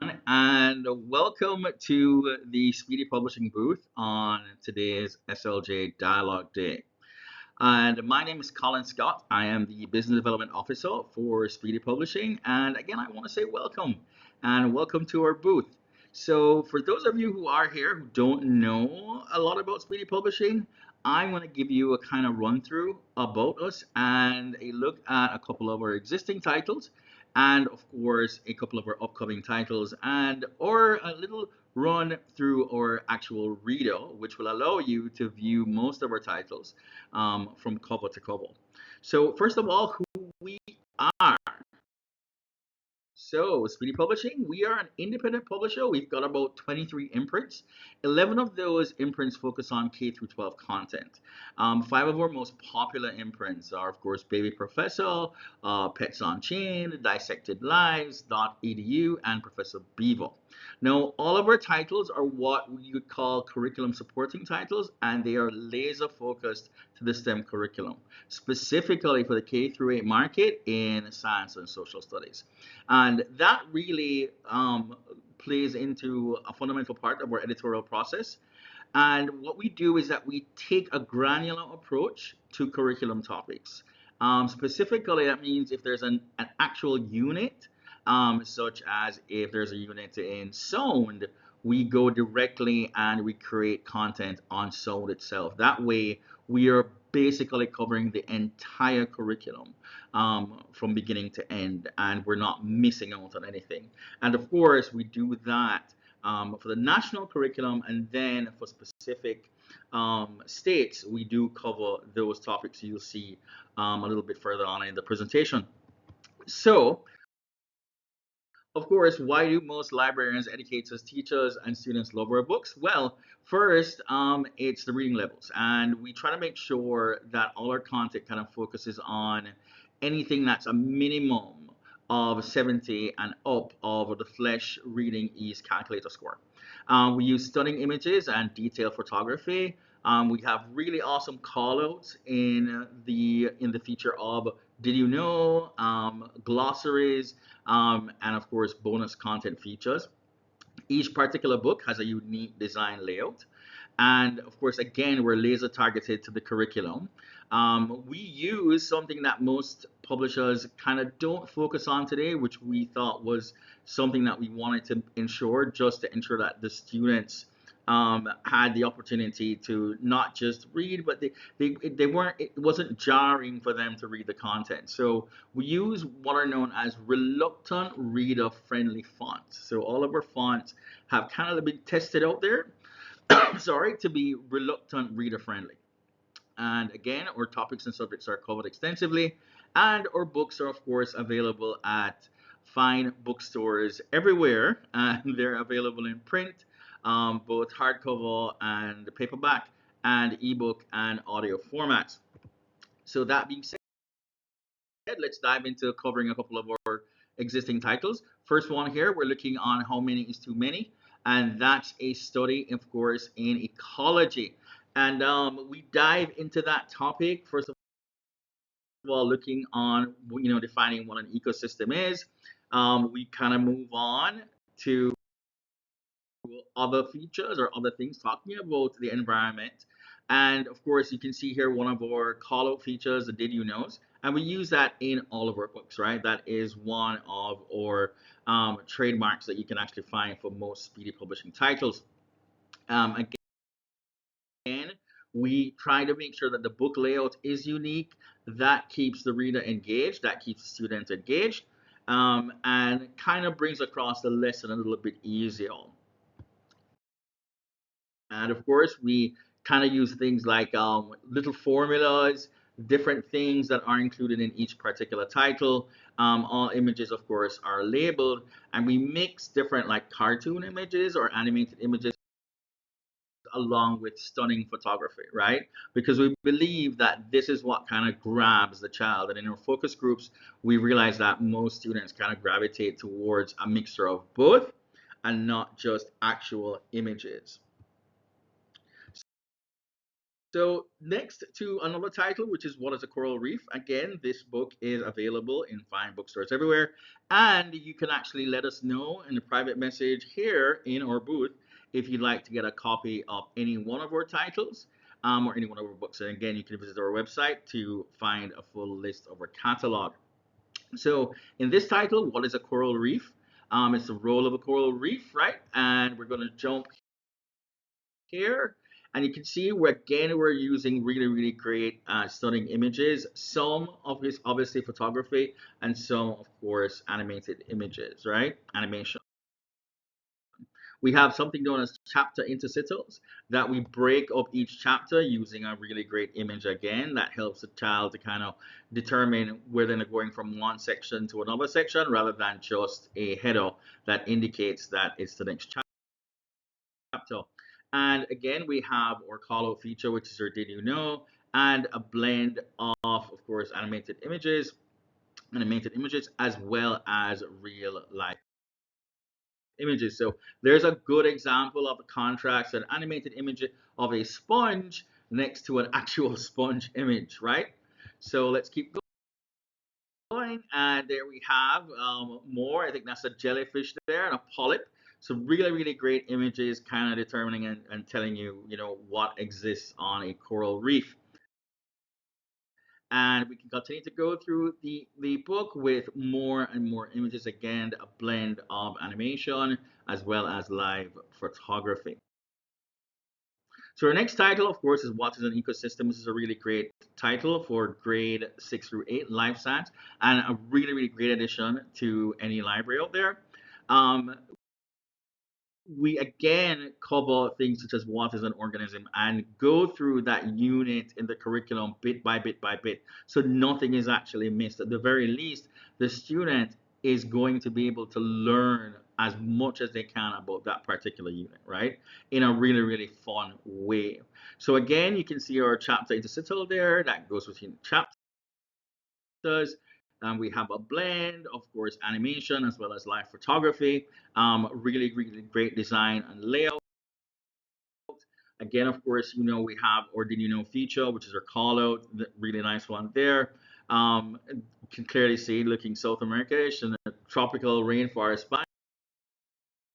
And welcome to the Speedy Publishing booth on today's SLJ Dialogue Day. And my name is Colin Scott. I am the Business Development Officer for Speedy Publishing. And again, I want to say welcome and welcome to our booth. So, for those of you who are here who don't know a lot about Speedy Publishing, I'm going to give you a kind of run through about us and a look at a couple of our existing titles, and of course, a couple of our upcoming titles, and or a little run through our actual reader, which will allow you to view most of our titles from cover to cover. So first of all, who we are. So, Speedy Publishing, we are an independent publisher. We've got about 23 imprints. 11 of those imprints focus on K through 12 content. Five of our most popular imprints are, of course, Baby Professor, Pets on Chain, Dissected Lives, .edu, and Professor Beaver. Now, all of our titles are what you would call curriculum supporting titles, and they are laser focused to the STEM curriculum, specifically for the K through 8 market in science and social studies. And that really plays into a fundamental part of our editorial process. And what we do is that we take a granular approach to curriculum topics. Specifically, that means if there's an actual unit, such as if there's a unit in sound, we go directly and we create content on sound itself. That way, we are basically covering the entire curriculum from beginning to end, and we're not missing out on anything. And of course, we do that for the national curriculum, and then for specific states, we do cover those topics you'll see a little bit further on in the presentation. So, of course, why do most librarians, educators, teachers, and students love our books? Well, first, it's the reading levels, and we try to make sure that all our content kind of focuses on anything that's a minimum of 70 and up of the Flesh Reading Ease Calculator score. We use stunning images and detailed photography. We have really awesome callouts in the feature of Did You Know, glossaries, and of course bonus content features. Each particular book has a unique design layout. And of course, again, we're laser targeted to the curriculum. We use something that most publishers kind of don't focus on today, which we thought was something that we wanted to ensure, just to ensure that the students had the opportunity to not just read, but they weren't, it wasn't jarring for them to read the content. So we use what are known as reluctant reader friendly fonts. So all of our fonts have kind of been tested out there, sorry, to be reluctant reader friendly. And again, our topics and subjects are covered extensively, and our books are, of course, available at fine bookstores everywhere. And they're available in print, both hardcover and paperback, and ebook and audio formats. So that being said, let's dive into covering a couple of our existing titles. First one here, we're looking on How Many is Too Many, and that's a study, of course, in ecology. And we dive into that topic, first of all, looking on, defining what an ecosystem is. We kind of move on to other features or other things talking about the environment. And of course, you can see here one of our call out features, the Did You Knows, and we use that in all of our books, right? That is one of our trademarks that you can actually find for most Speedy Publishing titles. Again, we try to make sure that the book layout is unique. That keeps the reader engaged, that keeps the student engaged, and kind of brings across the lesson a little bit easier. And of course, we kind of use things like little formulas, different things that are included in each particular title. All images, of course, are labeled, and we mix different like cartoon images or animated images along with stunning photography, right? Because we believe that this is what kind of grabs the child. And in our focus groups, we realize that most students kind of gravitate towards a mixture of both and not just actual images. So next to another title, which is What is a Coral Reef? Again, this book is available in fine bookstores everywhere. And you can actually let us know in a private message here in our booth if you'd like to get a copy of any one of our titles or any one of our books. And again, you can visit our website to find a full list of our catalog. So in this title, What is a Coral Reef? It's the role of a coral reef, right? And we're going to jump here, and you can see we're using really great stunning images. Some of this obviously photography, and some of course animated images, right? Animation. We have something known as chapter interstitials that we break up each chapter using a really great image again that helps the child to kind of determine whether they're going from one section to another section rather than just a header that indicates that it's the next chapter. And again, we have our call out feature, which is our did you know, and a blend of course, animated images, as well as real life images. So there's a good example of a contrast, an animated image of a sponge next to an actual sponge image, right? So let's keep going, and there we have more. I think that's a jellyfish there and a polyp. So really great images, kind of determining and telling you, you know, what exists on a coral reef. And we can continue to go through the book with more and more images. Again, a blend of animation as well as live photography. So our next title, of course, is What is an Ecosystem? This is a really great title for grade 6 through 8 life science, and a really great addition to any library out there. We again cover things such as what is an organism and go through that unit in the curriculum bit by bit by bit, so nothing is actually missed. At the very least, the student is going to be able to learn as much as they can about that particular unit, right, in a really fun way. So again, you can see our chapter interstitial there that goes between chapters. We have a blend, of course, animation as well as live photography. Really great design and layout. Again, of course, you know, we have our did you know feature, which is our call out, the really nice one there. You can clearly see looking South America in the tropical rainforest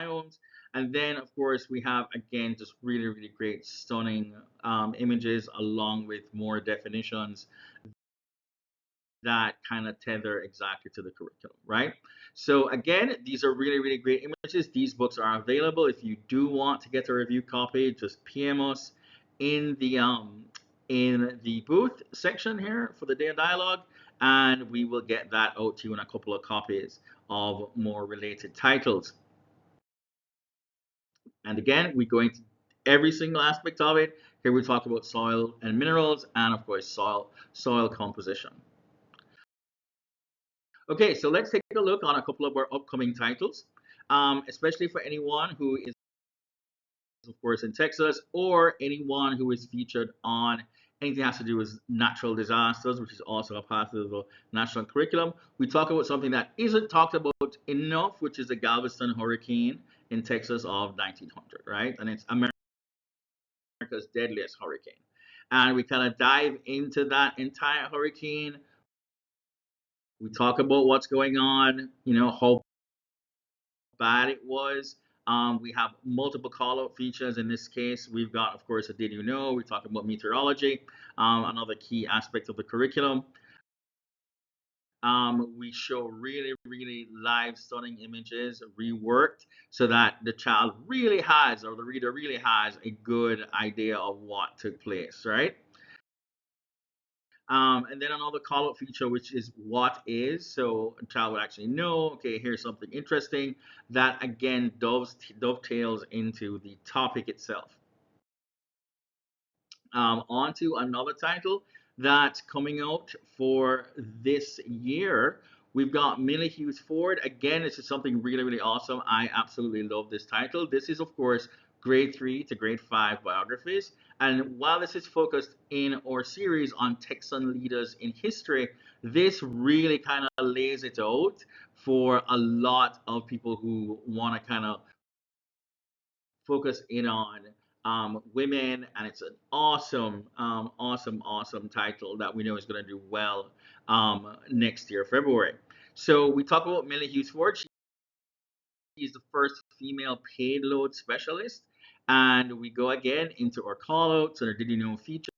biomes. And then, of course, we have again just really great, stunning images along with more definitions that kind of tether exactly to the curriculum, right? So again, these are really great images. These books are available. If you do want to get a review copy, just PM us in the booth section here for the day of dialogue, and we will get that out to you in a couple of copies of more related titles. And again, we go into every single aspect of it. Here we talk about soil and minerals, and of course soil composition. Okay, so let's take a look on a couple of our upcoming titles, especially for anyone who is, of course, in Texas, or anyone who is featured on anything that has to do with natural disasters, which is also a part of the national curriculum. We talk about something that isn't talked about enough, which is the Galveston hurricane in Texas of 1900, right? And it's America's deadliest hurricane. And we kind of dive into that entire hurricane. We talk about what's going on, you know, how bad it was. We have multiple call out features. In this case, we've got, of course, a did you know? We talk about meteorology, another key aspect of the curriculum. We show really live, stunning images reworked so that the child really has, or the reader really has, a good idea of what took place, right? And then another call out feature, which is what is. So a child will actually know, okay, here's something interesting that again dovetails into the topic itself. On to another title that's coming out for this year. We've got Millie Hughes Ford. Again, this is something really awesome. I absolutely love this title. This is, of course, grade 3 to grade 5 biographies. And while this is focused in our series on Texan leaders in history, this really kind of lays it out for a lot of people who want to kind of focus in on women, and it's an awesome, awesome title that we know is going to do well next year, February. So we talk about Millie Hughes Ford. She's the first female paid load specialist, and we go again into our callouts and our did you know features.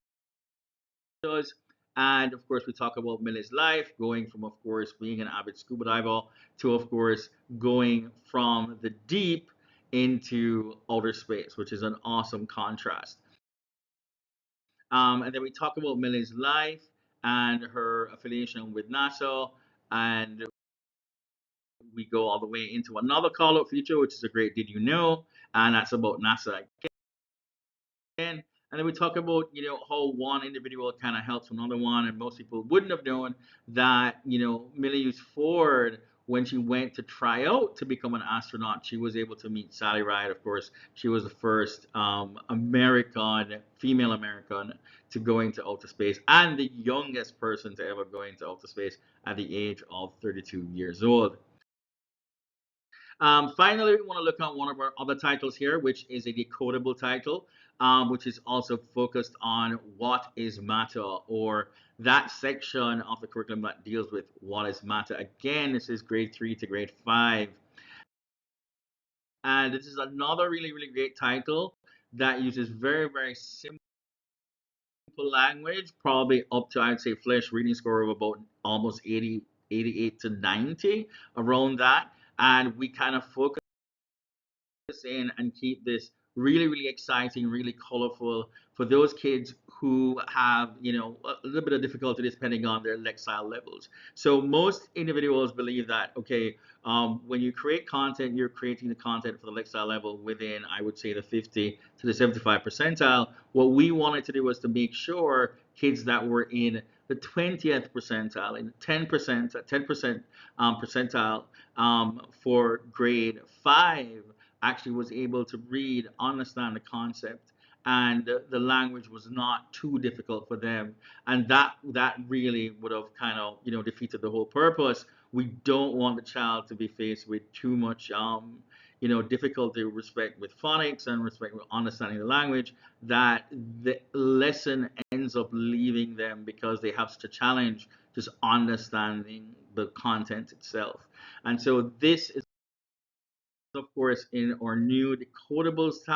And of course, we talk about Millie's life, going from, of course, being an avid scuba diver to, of course, going from the deep into outer space, which is an awesome contrast. And then we talk about Millie's life and her affiliation with NASA, and we go all the way into another call out feature, which is a great Did You Know? And that's about NASA again. And then we talk about, how one individual kind of helps another one. And most people wouldn't have known that, Millie Ford, when she went to try out to become an astronaut, she was able to meet Sally Ride. Of course, she was the first female American to go into outer space and the youngest person to ever go into outer space at the age of 32 years old. Finally, we want to look at one of our other titles here, which is a decodable title, which is also focused on what is matter, or that section of the curriculum that deals with what is matter. Again, this is grade 3 to grade 5. And this is another really great title that uses very simple language, probably up to, I'd say, flash reading score of about almost 80, 88 to 90, around that. And we kind of focus in and keep this really exciting, really colorful for those kids who have, a little bit of difficulty depending on their lexile levels. So most individuals believe that, okay, when you create content, you're creating the content for the lexile level within, I would say, the 50 to the 75 percentile. What we wanted to do was to make sure kids that were in the 20th percentile, in 10%, 10% percentile for grade 5 actually was able to read, understand the concept, and the language was not too difficult for them. And that really would have kind of defeated the whole purpose. We don't want the child to be faced with too much difficulty with respect with phonics and respect with understanding the language, that the lesson ends up leaving them because they have such a challenge just understanding the content itself. And so this is, of course, in our new Decodables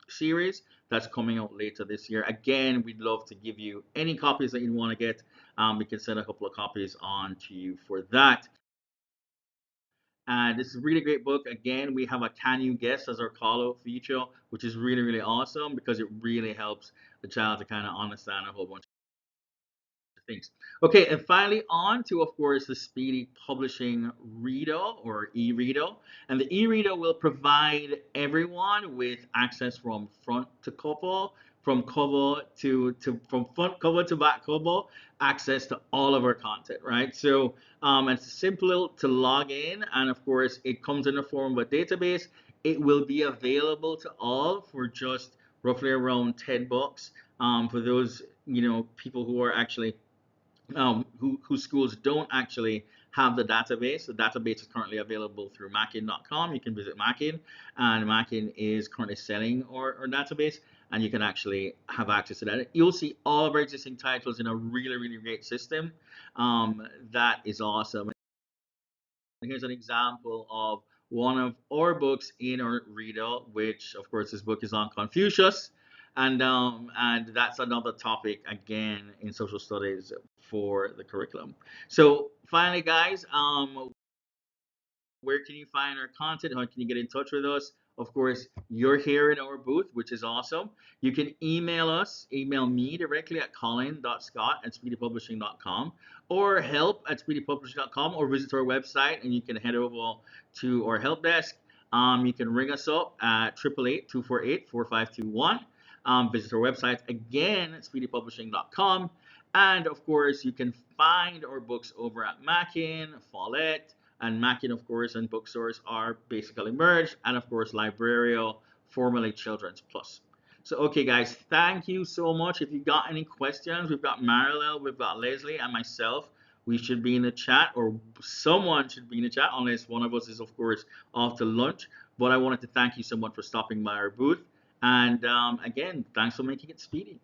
series that's coming out later this year. Again, we'd love to give you any copies that you want to get. We can send a couple of copies on to you for that. And this is a really great book. Again, we have a Can You Guess as our call out feature, which is really awesome because it really helps the child to kind of understand a whole bunch things. Okay, and finally on to, of course, the Speedy Publishing Reader, or e-reader. And the e-reader will provide everyone with access from front to cover, from front cover to back cover, access to all of our content, right? So it's simple to log in, and of course it comes in the form of a database. It will be available to all for just roughly around $10 for those people who are actually whose schools don't actually have the database. The database is currently available through Mackin.com. You can visit Mackin, and Mackin is currently selling our database, and you can actually have access to that. You'll see all of our existing titles in a really great system. That is awesome. Here's an example of one of our books in our reader, which of course this book is on Confucius, and that's another topic again in social studies for the curriculum. So finally, guys, where can you find our content? How can you get in touch with us? Of course, you're here in our booth, which is awesome. You can email me directly at colin.scott@speedypublishing.com, or help@speedypublishing.com, or visit our website and you can head over to our help desk. You can ring us up at 888-248-4521. Visit our website again at speedypublishing.com. And of course, you can find our books over at Mackin, Follett, and Mackin, of course, and Booksource are basically merged, and of course, Librario, formerly Children's Plus. So, okay, guys, thank you so much. If you got any questions, we've got Marilyn, we've got Leslie, and myself. We should be in the chat, or someone should be in the chat, unless one of us is, of course, off to lunch. But I wanted to thank you so much for stopping by our booth. And again, thanks for making it speedy.